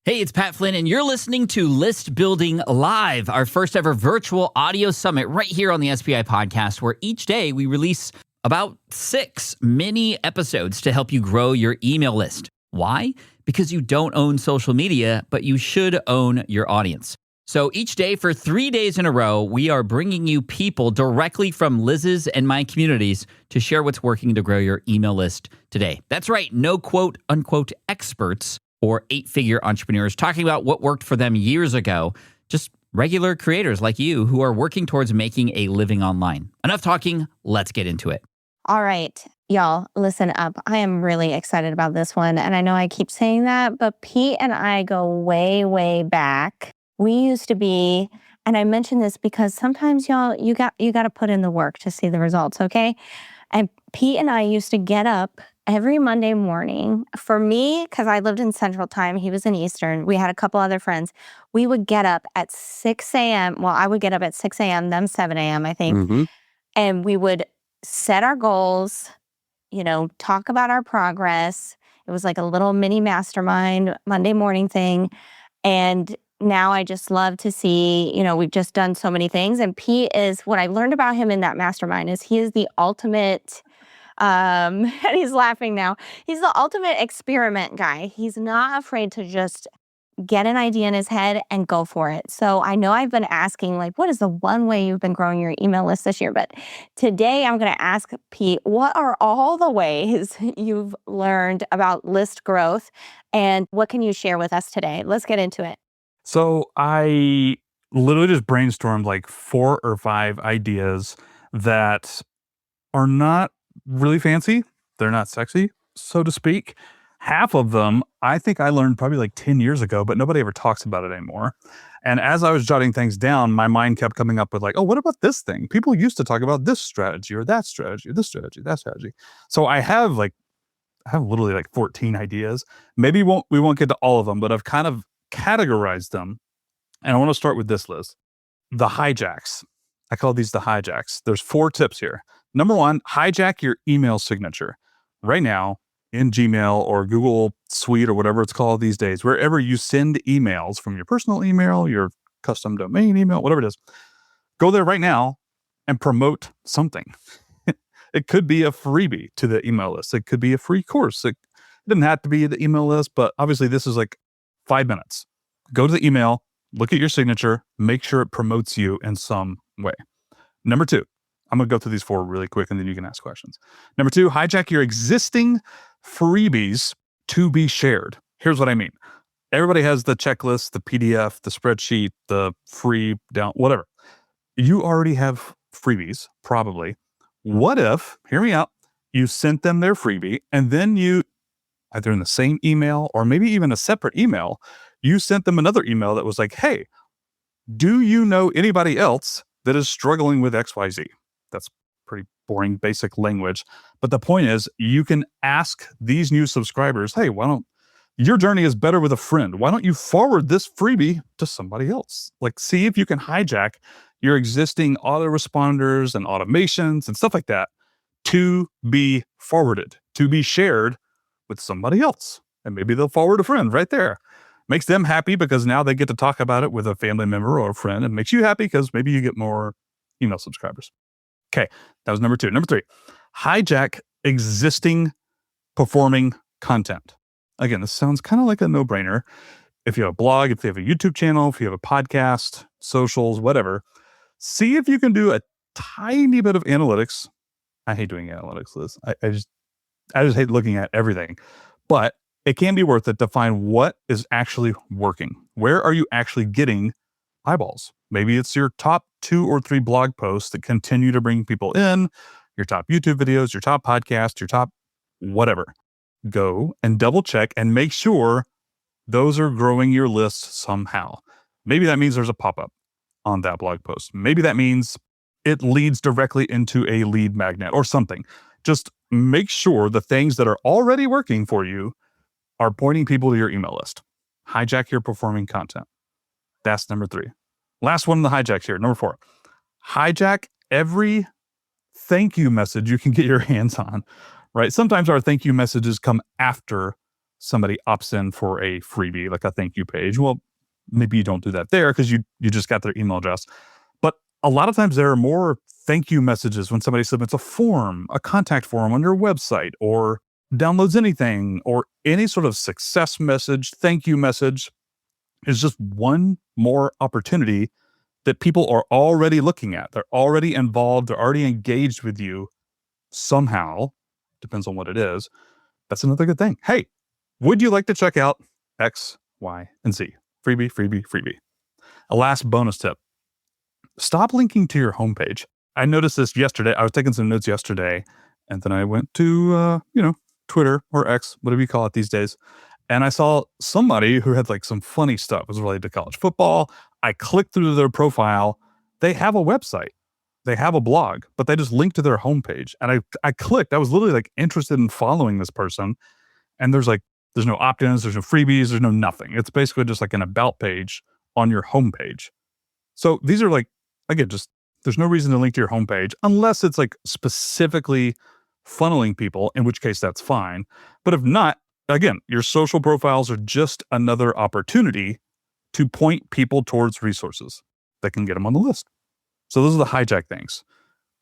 Hey, it's Pat Flynn, and you're listening to List Building Live, our first ever virtual audio summit right here on the SPI podcast, where each day we release about 6 mini episodes to help you grow your email list. Why? Because you don't own social media, but you should own your audience. So each day for 3 days in a row, we are bringing you people directly from Liz's and my communities to share what's working to grow your email list today. That's right, no quote unquote experts or 8-figure entrepreneurs talking about what worked for them years ago. Just regular creators like you who are working towards making a living online. Enough talking, let's get into it. All right, y'all, listen up. I am really excited about this one. And I know I keep saying that, but Pete and I go way, way back. We used to be, and I mention this because sometimes y'all, you got to put in the work to see the results, okay? And Pete and I used to get up every Monday morning. For me, because I lived in Central Time, he was in Eastern. We had a couple other friends. We would get up at 6 a.m. Well, I would get up at 6 a.m., them 7 a.m., I think. Mm-hmm. And we would set our goals, talk about our progress. It was like a little mini mastermind Monday morning thing. And now I just love to see, we've just done so many things. And Pete is, what I learned about him in that mastermind is he is the ultimate, and he's laughing now. He's the ultimate experiment guy. He's not afraid to just get an idea in his head and go for it. So I know I've been asking, what is the one way you've been growing your email list this year? But today I'm going to ask Pete, what are all the ways you've learned about list growth and what can you share with us today? Let's get into it. So I literally just brainstormed 4 or 5 ideas that are not really fancy. They're not sexy, so to speak. Half of them, I think I learned probably 10 years ago, but nobody ever talks about it anymore. And as I was jotting things down, my mind kept coming up with oh, what about this thing? People used to talk about this strategy or that strategy, or this strategy, that strategy. So I have literally 14 ideas. Maybe we won't get to all of them, but I've kind of categorized them. And I want to start with this list. The hijacks. I call these the hijacks. There's 4 tips here. Number 1, hijack your email signature. Right now, in Gmail or Google Suite or whatever it's called these days, wherever you send emails from your personal email, your custom domain email, whatever it is, go there right now and promote something. It could be a freebie to the email list. It could be a free course. It doesn't have to be the email list, but obviously this is 5 minutes. Go to the email, look at your signature, make sure it promotes you in some way. Number 2, I'm going to go through these 4 really quick and then you can ask questions. Number 2, hijack your existing freebies to be shared. Here's what I mean. Everybody has the checklist, the PDF, the spreadsheet, the free down, whatever. You already have freebies, probably. What if, hear me out, you sent them their freebie and then you, either in the same email or maybe even a separate email, you sent them another email that was hey, do you know anybody else that is struggling with XYZ? That's pretty boring, basic language. But the point is, you can ask these new subscribers, hey, your journey is better with a friend. Why don't you forward this freebie to somebody else? See if you can hijack your existing autoresponders and automations and stuff like that to be forwarded, to be shared with somebody else. And maybe they'll forward a friend right there. Makes them happy because now they get to talk about it with a family member or a friend, and makes you happy because maybe you get more email subscribers. Okay, that was number 2. Number 3, hijack existing performing content. Again, this sounds kind of like a no-brainer. If you have a blog, if you have a YouTube channel, if you have a podcast, socials, whatever, see if you can do a tiny bit of analytics. I hate doing analytics, Liz. I just hate looking at everything. But it can be worth it to find what is actually working. Where are you actually getting eyeballs? Maybe it's your top 2 or 3 blog posts that continue to bring people in, your top YouTube videos, your top podcast, your top whatever. Go and double check and make sure those are growing your list somehow. Maybe that means there's a pop-up on that blog post. Maybe that means it leads directly into a lead magnet or something. Just make sure the things that are already working for you are pointing people to your email list. Hijack your performing content. That's number 3. Last one in the hijacks here. Number 4. Hijack every thank you message you can get your hands on, right? Sometimes our thank you messages come after somebody opts in for a freebie, like a thank you page. Well, maybe you don't do that there because you just got their email address. But a lot of times there are more thank you messages when somebody submits a form, a contact form on your website, or downloads anything, or any sort of success message, thank you message is just one more opportunity that people are already looking at. They're already involved. They're already engaged with you somehow. Depends on what it is. That's another good thing. Hey, would you like to check out X, Y, and Z? Freebie, freebie, freebie. A last bonus tip. Stop linking to your homepage. I noticed this yesterday. I was taking some notes yesterday, and then I went to, Twitter or X, whatever you call it these days. And I saw somebody who had like some funny stuff. It was related to college football. I clicked through their profile. They have a website. They have a blog, but they just linked to their homepage. And I clicked. I was literally like interested in following this person. And there's no opt-ins, there's no freebies, there's no nothing. It's basically just like an about page on your homepage. So these are like, again, just there's no reason to link to your homepage unless it's like specifically funneling people, in which case that's fine. But if not, again, your social profiles are just another opportunity to point people towards resources that can get them on the list. So those are the hijack things.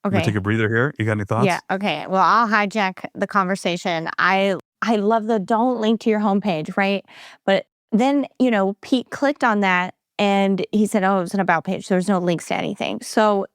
Okay. Take a breather here. You got any thoughts? Yeah. Okay. Well, I'll hijack the conversation. I love the don't link to your homepage, right? But then, Pete clicked on that and he said, oh, it was an about page. There's no links to anything. So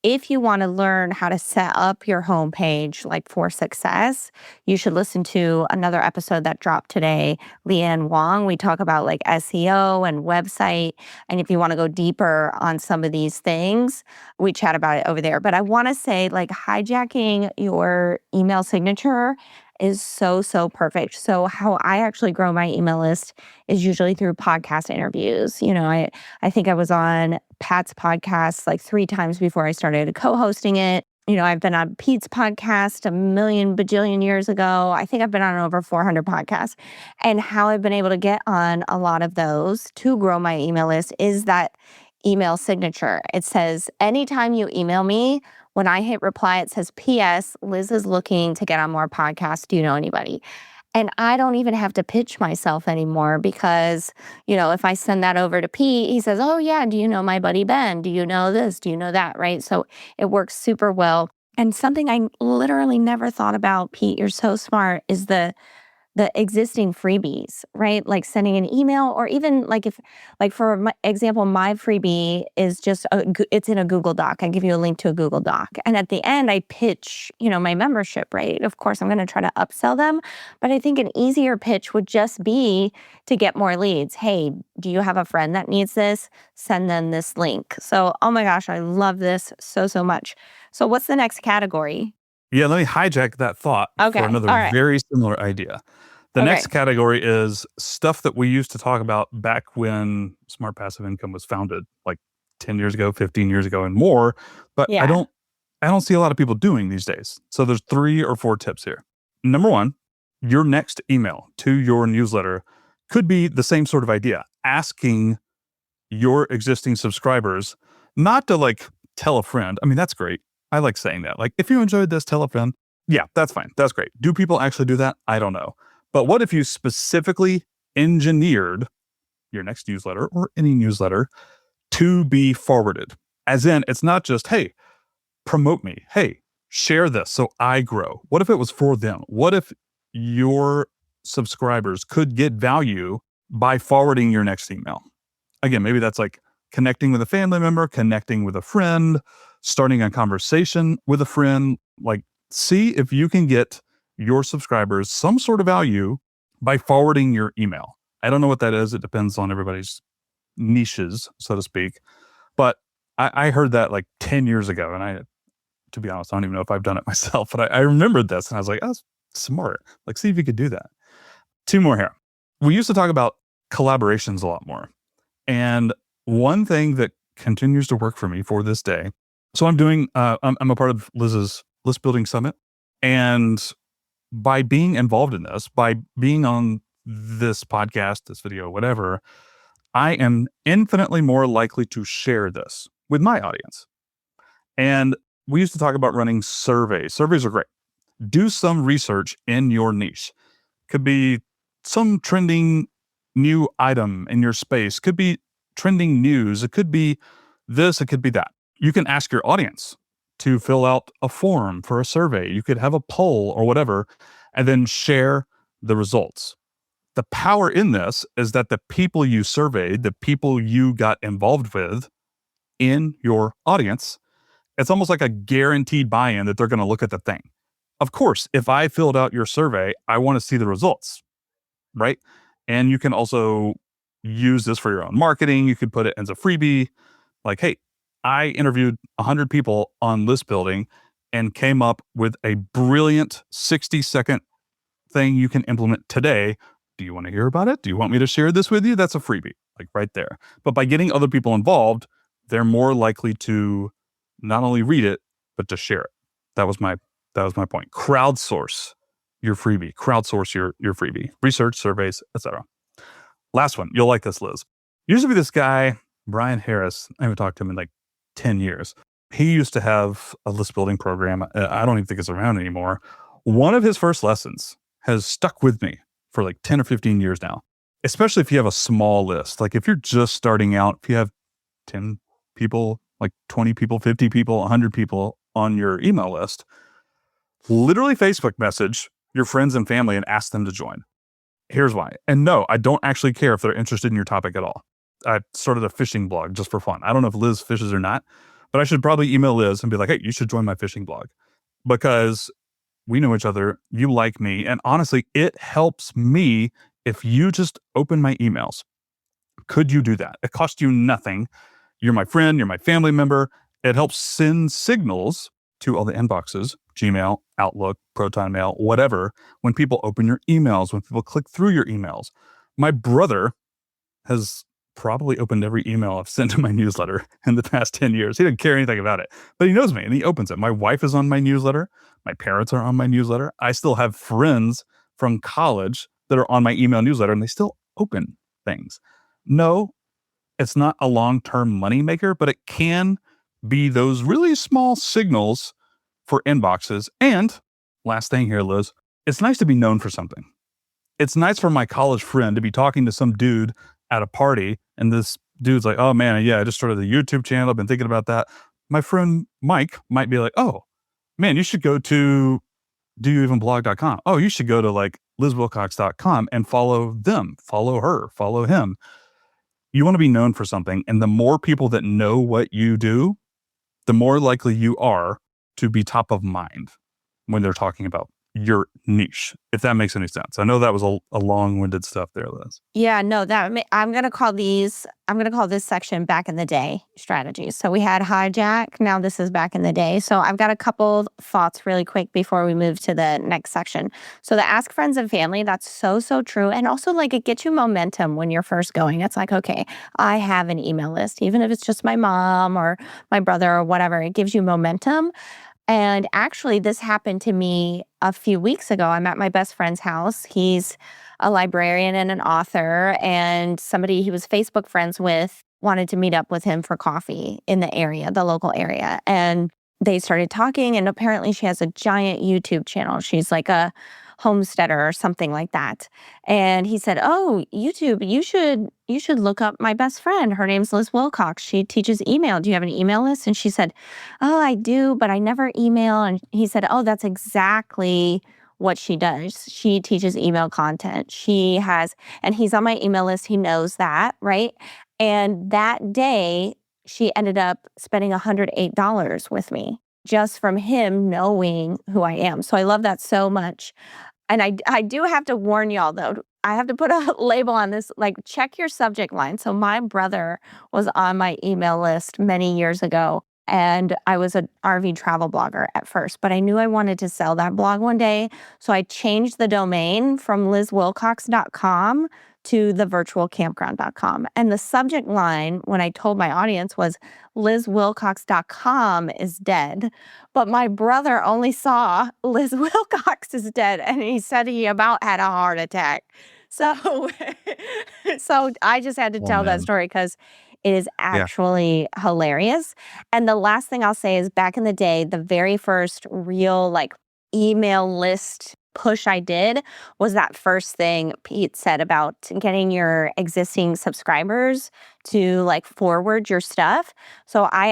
if you want to learn how to set up your homepage like for success, you should listen to another episode that dropped today, Leanne Wong. We talk about like SEO and website. And if you want to go deeper on some of these things, we chat about it over there. But I want to say like hijacking your email signature is so, so perfect. So how I actually grow my email list is usually through podcast interviews. I think I was on Pat's podcast like 3 times before I started co-hosting it. I've been on Pete's podcast a million bajillion years ago. I think I've been on over 400 podcasts. And how I've been able to get on a lot of those to grow my email list is that email signature. It says, anytime you email me, when I hit reply, it says, P.S. Liz is looking to get on more podcasts. Do you know anybody? And I don't even have to pitch myself anymore because, if I send that over to Pete, he says, oh, yeah, do you know my buddy Ben? Do you know this? Do you know that? Right? So it works super well. And something I literally never thought about, Pete, you're so smart, is the existing freebies, right? Like sending an email, or even like if, like for my example, my freebie is just, it's in a Google Doc. I give you a link to a Google Doc. And at the end, I pitch, my membership, right? Of course, I'm going to try to upsell them. But I think an easier pitch would just be to get more leads. Hey, do you have a friend that needs this? Send them this link. So, oh my gosh, I love this so, so much. So what's the next category? Yeah, let me hijack that thought for another very similar idea. The next category is stuff that we used to talk about back when Smart Passive Income was founded, like 10 years ago, 15 years ago, and more. But I don't see a lot of people doing these days. So there's 3 or 4 tips here. Number 1, your next email to your newsletter could be the same sort of idea, asking your existing subscribers not to like tell a friend. I mean, that's great. I like saying that. Like, if you enjoyed this, tell a friend. Yeah, that's fine. That's great. Do people actually do that? I don't know. But what if you specifically engineered your next newsletter or any newsletter to be forwarded? As in, it's not just, hey, promote me. Hey, share this so I grow. What if it was for them? What if your subscribers could get value by forwarding your next email? Again, maybe that's like connecting with a family member, connecting with a friend, starting a conversation with a friend. Like, see if you can get your subscribers some sort of value by forwarding your email. I don't know what that is. It depends on everybody's niches, so to speak. But I heard that like 10 years ago. And to be honest, I don't even know if I've done it myself, but I remembered this and I was like, oh, that's smart. Like, see if you could do that. 2 more here. We used to talk about collaborations a lot more. And one thing that continues to work for me for this day. So I'm doing, I'm a part of Liz's List Building Summit. And by being involved in this, by being on this podcast, this video, whatever, I am infinitely more likely to share this with my audience. And we used to talk about running surveys. Surveys are great. Do some research in your niche. Could be some trending new item in your space. Could be trending news. It could be this, it could be that. You can ask your audience to fill out a form for a survey. You could have a poll or whatever, and then share the results. The power in this is that the people you surveyed, the people you got involved with in your audience, it's almost like a guaranteed buy-in that they're going to look at the thing. Of course, if I filled out your survey, I want to see the results, right? And you can also use this for your own marketing. You could put it as a freebie, like, hey, I interviewed 100 people on list building and came up with a brilliant 60-second thing you can implement today. Do you want to hear about it? Do you want me to share this with you? That's a freebie, like right there. But by getting other people involved, they're more likely to not only read it, but to share it. That was my point. Crowdsource your freebie. Crowdsource your freebie. Research, surveys, etc. Last one. You'll like this, Liz. Used to be this guy, Brian Harris. I haven't talked to him in like 10 years. He used to have a list building program. I don't even think it's around anymore. One of his first lessons has stuck with me for like 10 or 15 years now, especially if you have a small list. Like if you're just starting out, if you have 10 people, like 20 people, 50 people, 100 people on your email list, literally Facebook message your friends and family and ask them to join. Here's why. And no, I don't actually care if they're interested in your topic at all. I started a fishing blog just for fun. I don't know if Liz fishes or not, but I should probably email Liz and be like, hey, you should join my fishing blog because we know each other. You like me. And honestly, it helps me if you just open my emails. Could you do that? It costs you nothing. You're my friend. You're my family member. It helps send signals to all the inboxes, Gmail, Outlook, Proton Mail, whatever, when people open your emails, when people click through your emails. My brother has probably opened every email I've sent to my newsletter in the past 10 years. He doesn't care anything about it, but he knows me and he opens it. My wife is on my newsletter. My parents are on my newsletter. I still have friends from college that are on my email newsletter and they still open things. No, it's not a long-term money maker, but it can be those really small signals for inboxes. And last thing here, Liz, it's nice to be known for something. It's nice for my college friend to be talking to some dude at a party and this dude's like, oh man, yeah, I just started a YouTube channel. I've been thinking about that. My friend Mike might be like, oh man, you should go to doyouevenblog.com. Oh, you should go to like lizwilcox.com and follow them, follow her, follow him. You want to be known for something. And the more people that know what you do, the more likely you are to be top of mind when they're talking about your niche, if that makes any sense. I know that was a long-winded stuff there, Liz. Yeah, no, I'm going to call this section back in the day strategies. So we had hijack. Now this is back in the day. So I've got a couple thoughts really quick before we move to the next section. So the ask friends and family, that's so true. And also like it gets you momentum when you're first going. It's like, okay, I have an email list, even if it's just my mom or my brother or whatever, it gives you momentum. And actually, this happened to me a few weeks ago. I'm at my best friend's house. He's a librarian and an author, and somebody he was Facebook friends with wanted to meet up with him for coffee in the area, the local area. And they started talking, and apparently she has a giant YouTube channel. She's like a homesteader or something like that. And he said, oh, YouTube, you should look up my best friend. Her name's Liz Wilcox. She teaches email. Do you have an email list? And she said, oh, I do, but I never email. And he said, oh, that's exactly what she does. She teaches email content. And he's on my email list. He knows that, right? And that day, she ended up spending $108 with me just from him knowing who I am. So I love that so much. And I do have to warn y'all, though. I have to put a label on this, like check your subject line. So my brother was on my email list many years ago, and I was an RV travel blogger at first, but I knew I wanted to sell that blog one day. So I changed the domain from lizwilcox.com to thevirtualcampground.com. And the subject line, when I told my audience, was lizwilcox.com is dead. But my brother only saw Liz Wilcox is dead, and he said he about had a heart attack. So, so I just had to tell that story because it is actually hilarious. And the last thing I'll say is back in the day, the very first real like email list push I did was that first thing Pete said about getting your existing subscribers to like forward your stuff. So I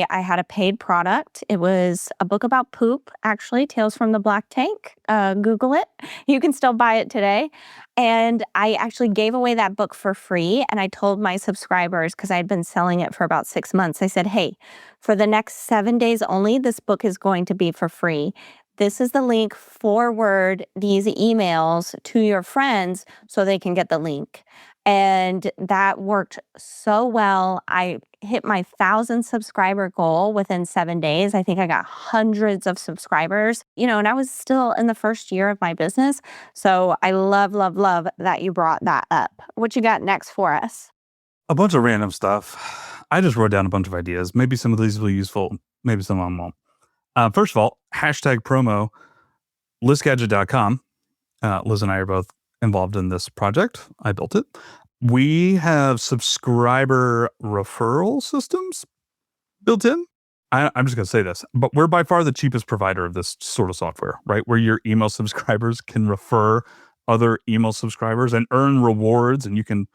had a paid product. It was a book about poop, actually, Tales from the Black Tank. Google it. You can still buy it today. And I actually gave away that book for free. And I told my subscribers, because I'd been selling it for about 6 months, I said, hey, for the next 7 days only, this book is going to be for free. This is the link. Forward these emails to your friends so they can get the link. And that worked so well. I hit my 1,000 subscriber goal within 7 days. I think I got hundreds of subscribers, and I was still in the first year of my business. So I love, love, love that you brought that up. What you got next for us? A bunch of random stuff. I just wrote down a bunch of ideas. Maybe some of these will be useful. Maybe some of them won't. First of all, #promo listgadget.com. Liz and I are both involved in this project. I built it. We have subscriber referral systems built in. I'm just going to say this, but we're by far the cheapest provider of this sort of software, right? Where your email subscribers can refer other email subscribers and earn rewards, and you can,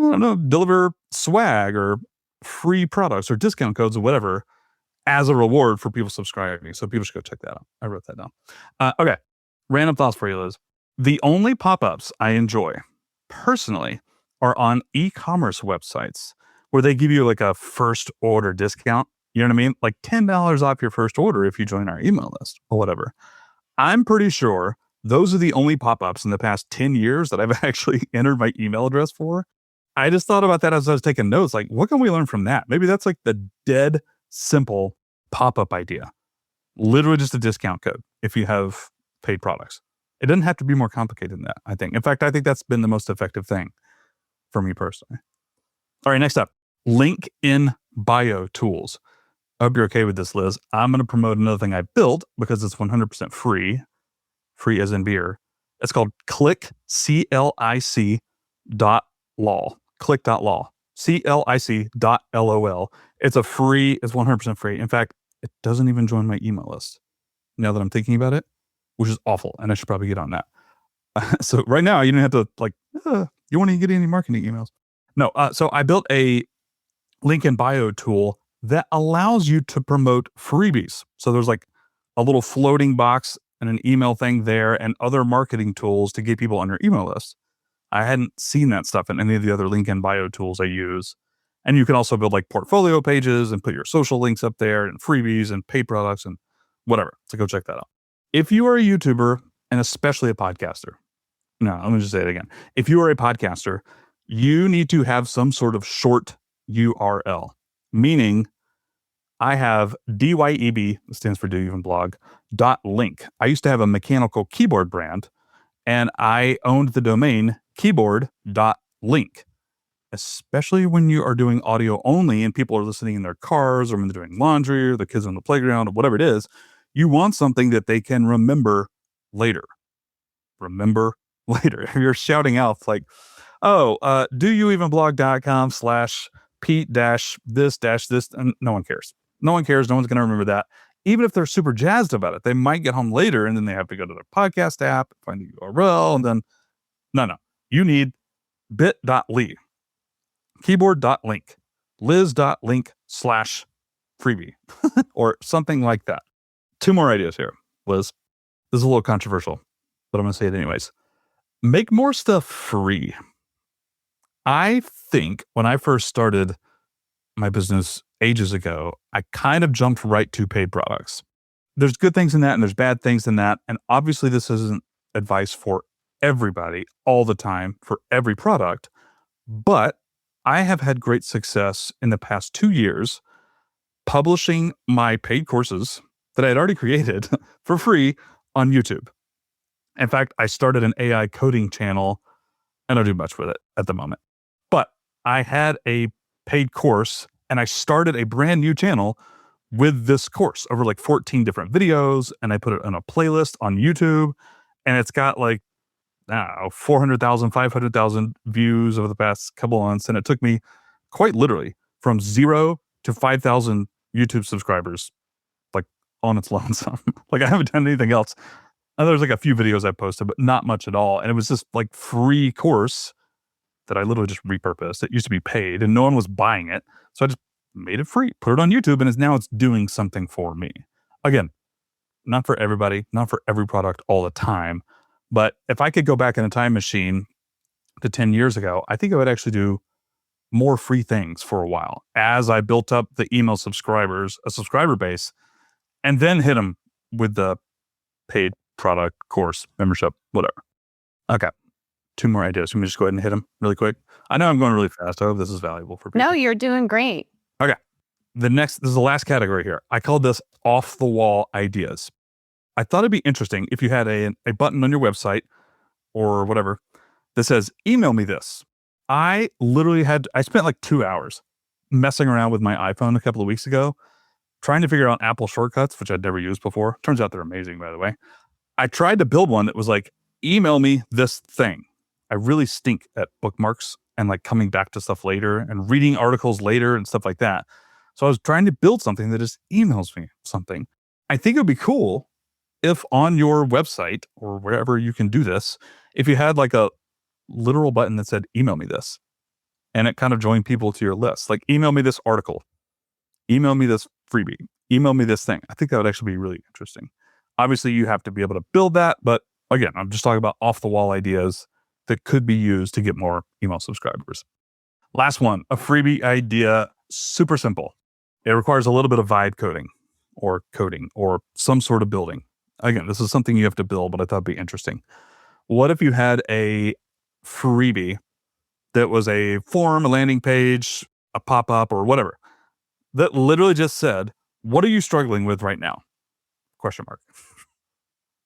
I don't know, deliver swag or free products or discount codes or whatever as a reward for people subscribing. So people should go check that out. I wrote that down. Okay. Random thoughts for you, Liz. The only pop-ups I enjoy personally are on e-commerce websites where they give you like a first order discount. You know what I mean? Like $10 off your first order if you join our email list or whatever. I'm pretty sure those are the only pop-ups in the past 10 years that I've actually entered my email address for. I just thought about that as I was taking notes. Like, what can we learn from that? Maybe that's like the dead simple pop-up idea. Literally just a discount code if you have paid products. It doesn't have to be more complicated than that, I think. In fact, I think that's been the most effective thing for me personally. All right, next up, link in bio tools. I hope you're okay with this, Liz. I'm going to promote another thing I built because it's 100% free as in beer. It's called click, CLIC .lol, click.lol, CLIC.lol. It's 100% free. In fact, it doesn't even join my email list now that I'm thinking about it, which is awful. And I should probably get on that. So right now you don't have to you want to get any marketing emails? No. So I built a link in bio tool that allows you to promote freebies. So there's like a little floating box and an email thing there and other marketing tools to get people on your email list. I hadn't seen that stuff in any of the other link in bio tools I use. And you can also build like portfolio pages and put your social links up there and freebies and paid products and whatever. So go check that out. If you are a YouTuber and especially a podcaster, no, let me just say it again. If you are a podcaster, you need to have some sort of short URL, meaning I have DYEB, stands for Do You Even Blog, .link. I used to have a mechanical keyboard brand and I owned the domain keyboard.link. Especially when you are doing audio only and people are listening in their cars or when they're doing laundry or the kids on the playground or whatever it is, you want something that they can remember later. Remember later. If you're shouting out like, doyouevenblog.com/Pete-this-this, and no one cares. No one cares. No one's going to remember that. Even if they're super jazzed about it, they might get home later and then they have to go to their podcast app, find the URL, and then, no. You need bit.ly, keyboard.link, liz.link/freebie, or something like that. 2 more ideas here, Liz. This is a little controversial, but I'm going to say it anyways. Make more stuff free. I think when I first started my business ages ago, I kind of jumped right to paid products. There's good things in that and there's bad things in that. And obviously this isn't advice for everybody all the time for every product, but I have had great success in the past 2 years publishing my paid courses that I had already created for free on YouTube. In fact, I started an AI coding channel. I don't do much with it at the moment, but I had a paid course and I started a brand new channel with this course over like 14 different videos. And I put it on a playlist on YouTube and it's got like, 400,000, 500,000 views over the past couple months. And it took me quite literally from 0 to 5,000 YouTube subscribers, like on its lonesome. Like I haven't done anything else And there's like a few videos I posted, but not much at all. And it was this like free course that I literally just repurposed. It used to be paid and no one was buying it. So I just made it free, put it on YouTube, and now it's doing something for me. Again, not for everybody, not for every product all the time. But if I could go back in a time machine to 10 years ago, I think I would actually do more free things for a while as I built up the email subscribers, a subscriber base, and then hit them with the paid product, course, membership, whatever. Okay. 2 more ideas. Let me just go ahead and hit them really quick. I know I'm going really fast. I hope this is valuable for people. No, you're doing great. Okay. This is the last category here. I called this off the wall ideas. I thought it'd be interesting if you had a button on your website or whatever that says, email me this. I spent like 2 hours messing around with my iPhone a couple of weeks ago, trying to figure out Apple shortcuts, which I'd never used before. Turns out they're amazing, by the way. I tried to build one that was like, email me this thing. I really stink at bookmarks and like coming back to stuff later and reading articles later and stuff like that. So I was trying to build something that just emails me something. I think it would be cool if on your website or wherever you can do this, if you had like a literal button that said, email me this, and it kind of joined people to your list. Like, email me this article, email me this freebie, email me this thing. I think that would actually be really interesting. Obviously, you have to be able to build that. But again, I'm just talking about off the wall ideas that could be used to get more email subscribers. Last one, a freebie idea, super simple. It requires a little bit of vibe coding or some sort of building. Again, this is something you have to build, but I thought it'd be interesting. What if you had a freebie that was a form, a landing page, a pop-up, or whatever, that literally just said, what are you struggling with right now? Question mark.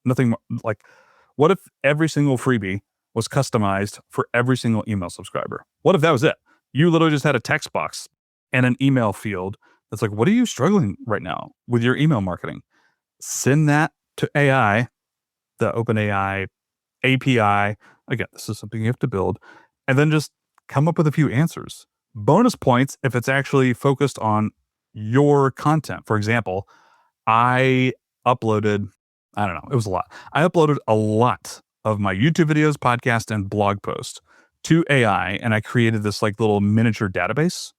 Nothing more, like, what if every single freebie was customized for every single email subscriber? What if that was it? You literally just had a text box and an email field that's like, what are you struggling right now with your email marketing? Send that to AI, the OpenAI API. Again, this is something you have to build, and then just come up with a few answers. Bonus points if it's actually focused on your content. For example, I uploaded, I don't know, it was a lot. I uploaded a lot of my YouTube videos, podcast, and blog posts to AI, and I created this like little miniature database.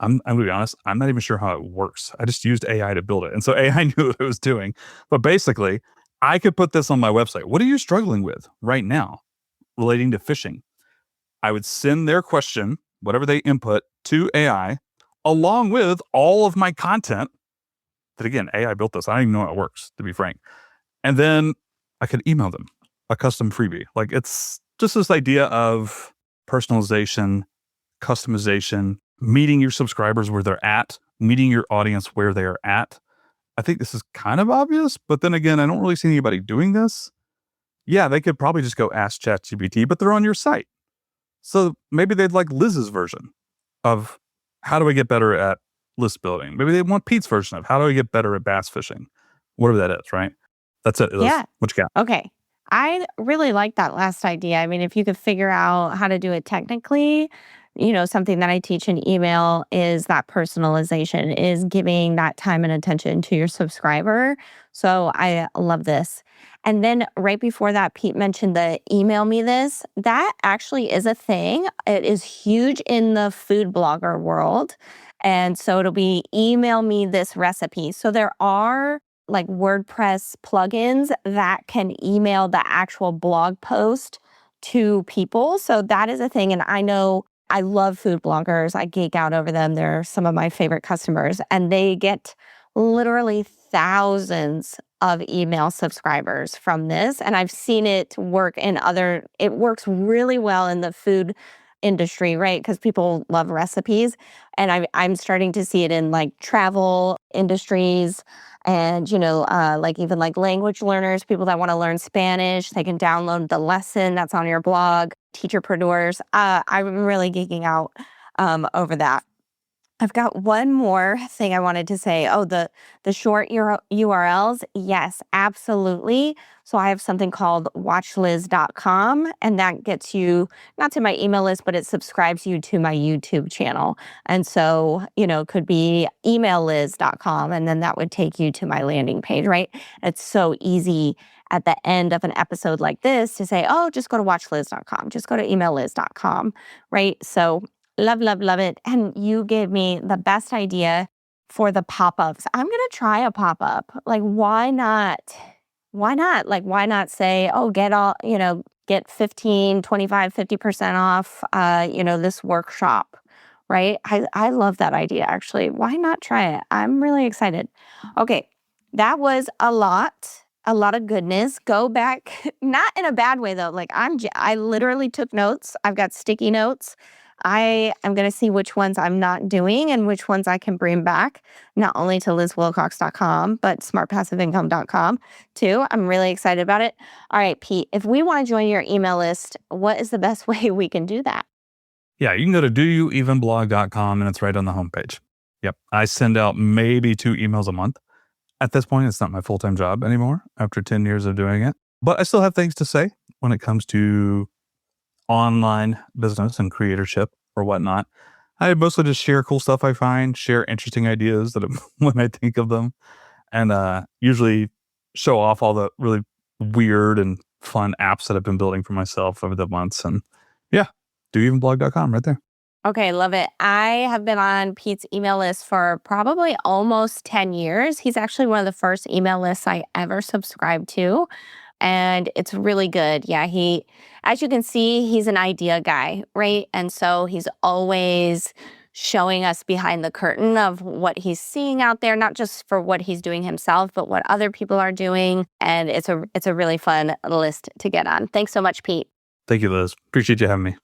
I'm going to be honest, I'm not even sure how it works. I just used AI to build it. And so AI knew what it was doing. But basically, I could put this on my website. What are you struggling with right now relating to fishing? I would send their question, whatever they input, to AI, along with all of my content that, again, AI built this. I don't even know how it works, to be frank. And then I could email them a custom freebie. Like, it's just this idea of personalization, customization, meeting your subscribers where they're at, meeting your audience where they are at. I think this is kind of obvious, but then again, I don't really see anybody doing this. Yeah, they could probably just go ask ChatGPT, but they're on your site. So maybe they'd like Liz's version of how do I get better at list building? Maybe they want Pete's version of how do I get better at bass fishing? Whatever that is, right? That's it, Liz. Yeah. What you got? Okay. I really like that last idea. I mean, if you could figure out how to do it technically, something that I teach in email is that personalization, is giving that time and attention to your subscriber. So I love this. And then right before that, Pete mentioned the email me this. That actually is a thing. It is huge in the food blogger world. And so it'll be email me this recipe. So there are like WordPress plugins that can email the actual blog post to people. So that is a thing. And I know I love food bloggers. I geek out over them. They're some of my favorite customers, and they get literally thousands of email subscribers from this. And I've seen it work it works really well in the food industry, right? Because people love recipes. And I'm starting to see it in like travel industries and, like even like language learners, people that want to learn Spanish, they can download the lesson that's on your blog, teacherpreneurs. I'm really geeking out over that. I've got one more thing I wanted to say. Oh, the short URLs. Yes, absolutely. So I have something called watchliz.com, and that gets you not to my email list, but it subscribes you to my YouTube channel. And so, it could be emailliz.com, and then that would take you to my landing page, right? It's so easy at the end of an episode like this to say, oh, just go to watchliz.com, just go to emailliz.com, right? So love, love, love it. And you gave me the best idea for the pop-ups. I'm going to try a pop-up. Like, why not? Why not? Like, why not say, oh, get 15, 25, 50% off, this workshop, right? I love that idea, actually. Why not try it? I'm really excited. Okay, that was a lot of goodness. Go back, not in a bad way, though. Like, I literally took notes. I've got sticky notes. I am going to see which ones I'm not doing and which ones I can bring back, not only to lizwilcox.com, but smartpassiveincome.com too. I'm really excited about it. All right, Pete, if we want to join your email list, what is the best way we can do that? Yeah, you can go to doyouevenblog.com and it's right on the homepage. Yep. I send out maybe 2 emails a month. At this point, it's not my full-time job anymore after 10 years of doing it. But I still have things to say when it comes to online business and creatorship or whatnot. I mostly just share cool stuff I find, share interesting ideas that when I think of them, and usually show off all the really weird and fun apps that I've been building for myself over the months. And yeah, doyouevenblog.com right there. Okay, love it. I have been on Pete's email list for probably almost 10 years. He's actually one of the first email lists I ever subscribed to. And it's really good. Yeah, as you can see, he's an idea guy, right? And so he's always showing us behind the curtain of what he's seeing out there, not just for what he's doing himself, but what other people are doing. And it's a really fun list to get on. Thanks so much, Pete. Thank you, Liz. Appreciate you having me.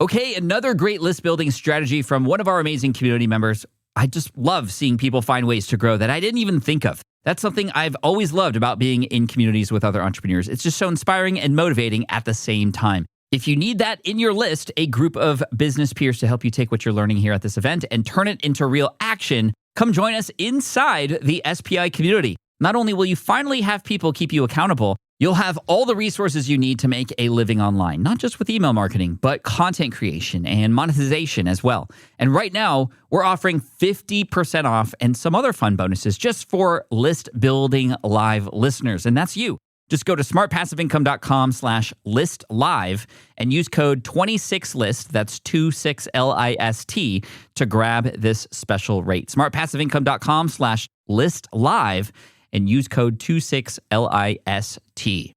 Okay, another great list building strategy from one of our amazing community members. I just love seeing people find ways to grow that I didn't even think of. That's something I've always loved about being in communities with other entrepreneurs. It's just so inspiring and motivating at the same time. If you need that in your list, a group of business peers to help you take what you're learning here at this event and turn it into real action, come join us inside the SPI community. Not only will you finally have people keep you accountable, you'll have all the resources you need to make a living online, not just with email marketing, but content creation and monetization as well. And right now, we're offering 50% off and some other fun bonuses just for List Building Live listeners. And that's you. Just go to smartpassiveincome.com/list live and use code 26list, that's 26LIST, to grab this special rate. Smartpassiveincome.com/list live and use code 26LIST.